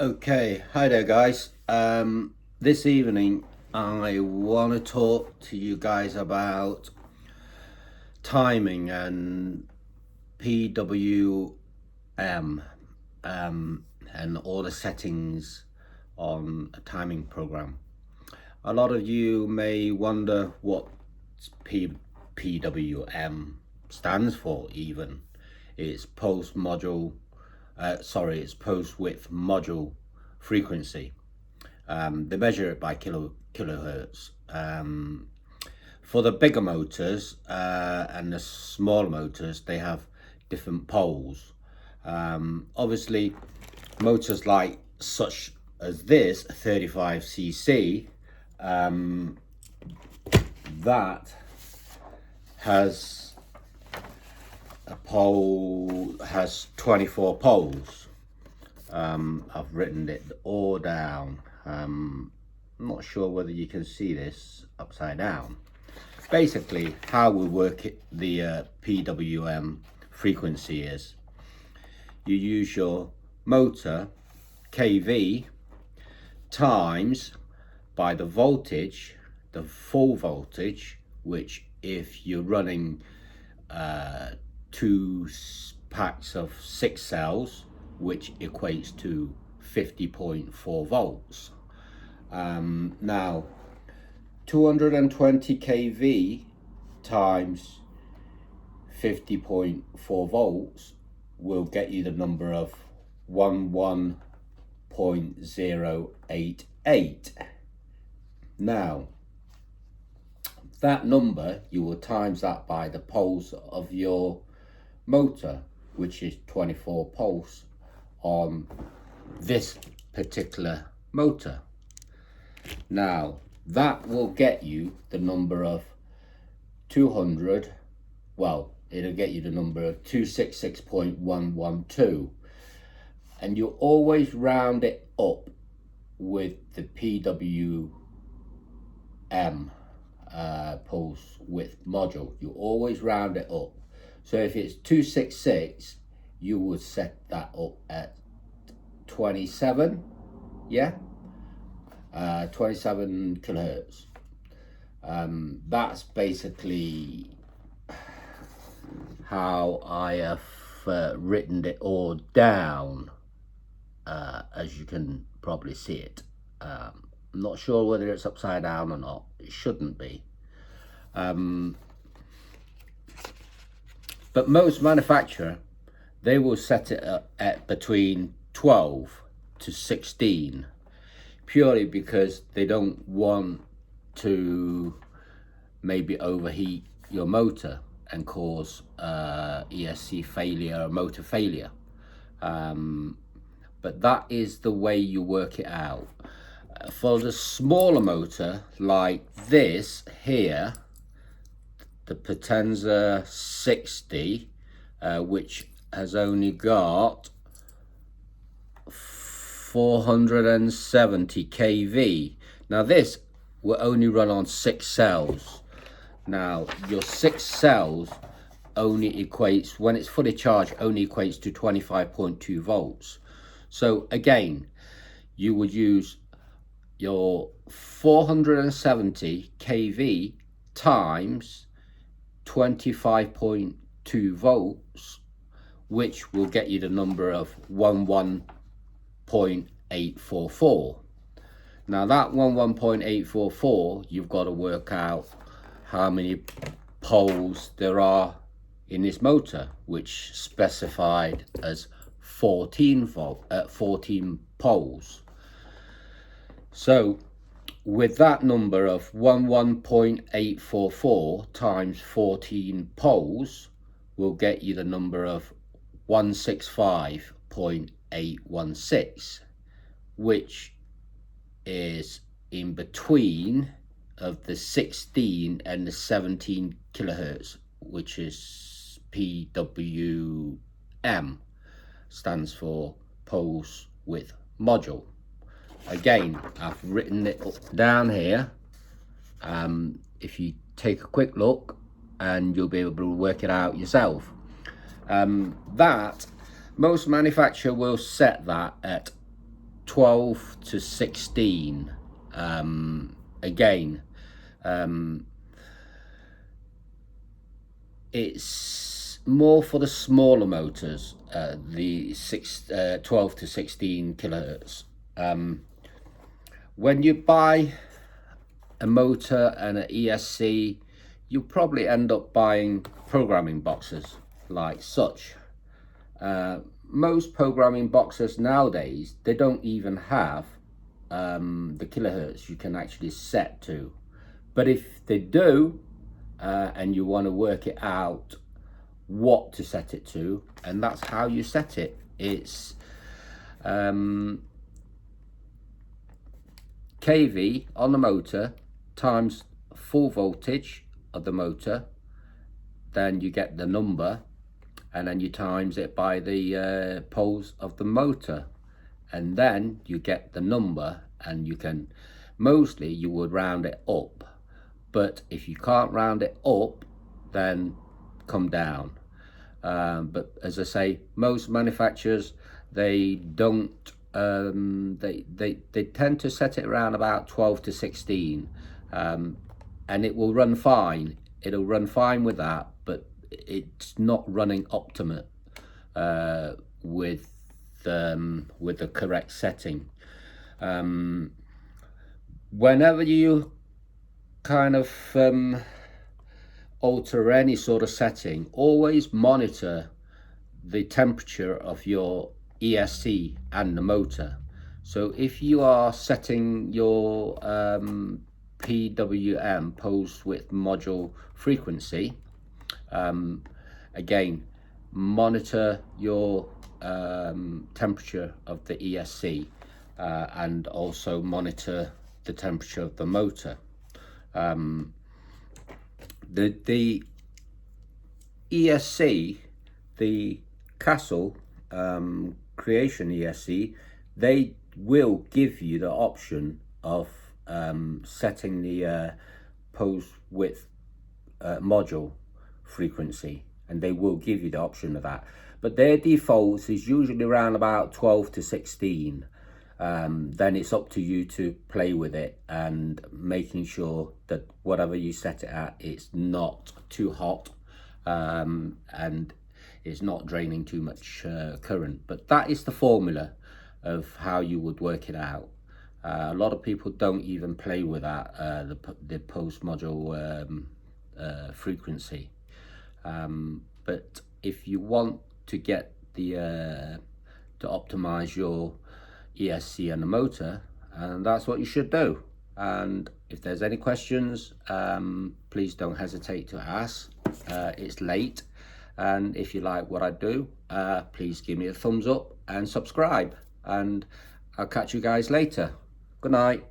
Okay, hi there guys. This evening I want to talk to you guys about timing and PWM and all the settings on a timing program. A lot of you may wonder what PWM stands for even. It's post width module frequency. They measure it by kilohertz. For the bigger motors and the smaller motors, they have different poles. Obviously, motors like such as this 35cc, that has a pole, has 24 poles. I've written it all down. I'm not sure whether you can see this upside down. Basically, how we work it, the PWM frequency is, you use your motor kV times by the voltage, the full voltage, which if you're running 2 packs of 6 cells, which equates to 50.4 volts. Now 220 kV times 50.4 volts will get you the number of 11.088. Now that number, you will times that by the poles of your motor, which is 24 poles on this particular motor. Now that will get you the number of 200, well, it'll get you the number of 266.112, and you always round it up with the PWM pulse width module. You always round it up. So if it's 266, you would set that up at 27, 27 kilohertz. That's basically how I have written it all down, as you can probably see it. I'm not sure whether it's upside down or not. It shouldn't be. But most manufacturers, they will set it at between 12 to 16, purely because they don't want to maybe overheat your motor and cause ESC failure or motor failure. But that is the way you work it out. For the smaller motor like this here, the Potenza 60, which has only got 470 kV. Now this will only run on 6 cells. Now your 6 cells only equates, when it's fully charged, only equates to 25.2 volts. So again, you would use your 470 kV times 25.2 volts, which will get you the number of 11.844. Now that 11.844, you've got to work out how many poles there are in this motor, which specified as 14 poles. So with that number of 11.844 times 14 poles will get you the number of 165.816, which is in between of the 16 and the 17 kilohertz, which is PWM, stands for pulse width module. Again, I've written it down here. If you take a quick look, and you'll be able to work it out yourself. That most manufacturer will set that at 12 to 16. Again, it's more for the smaller motors, the 12 to 16 kilohertz. When you buy a motor and an ESC, you'll probably end up buying programming boxes like such. Most programming boxes nowadays, they don't even have the kilohertz you can actually set to. But if they do, and you want to work it out what to set it to, and that's how you set it. It's kV on the motor times full voltage of the motor, then you get the number, and then you times it by the poles of the motor, and then you get the number. And you can, mostly you would round it up, but if you can't round it up, then come down. But as I say, most manufacturers, they don't, they tend to set it around about 12 to 16, and it will run fine. It'll run fine with that, but it's not running optimum with the correct setting. Whenever you kind of alter any sort of setting, always monitor the temperature of your ESC and the motor. So if you are setting your PWM, pulse width module frequency, again, monitor your temperature of the ESC, and also monitor the temperature of the motor. The ESC, the Castle Creation ESC, they will give you the option of setting the pulse width module frequency, and they will give you the option of that, but their default is usually around about 12 to 16. Then it's up to you to play with it and making sure that whatever you set it at, it's not too hot, and it's not draining too much current. But that is the formula of how you would work it out. A lot of people don't even play with that, the pulse module frequency. But if you want to get the to optimize your ESC and the motor, and that's what you should do. And if there's any questions, please don't hesitate to ask. It's late, and if you like what I do, please give me a thumbs up and subscribe, and I'll catch you guys later. Good night.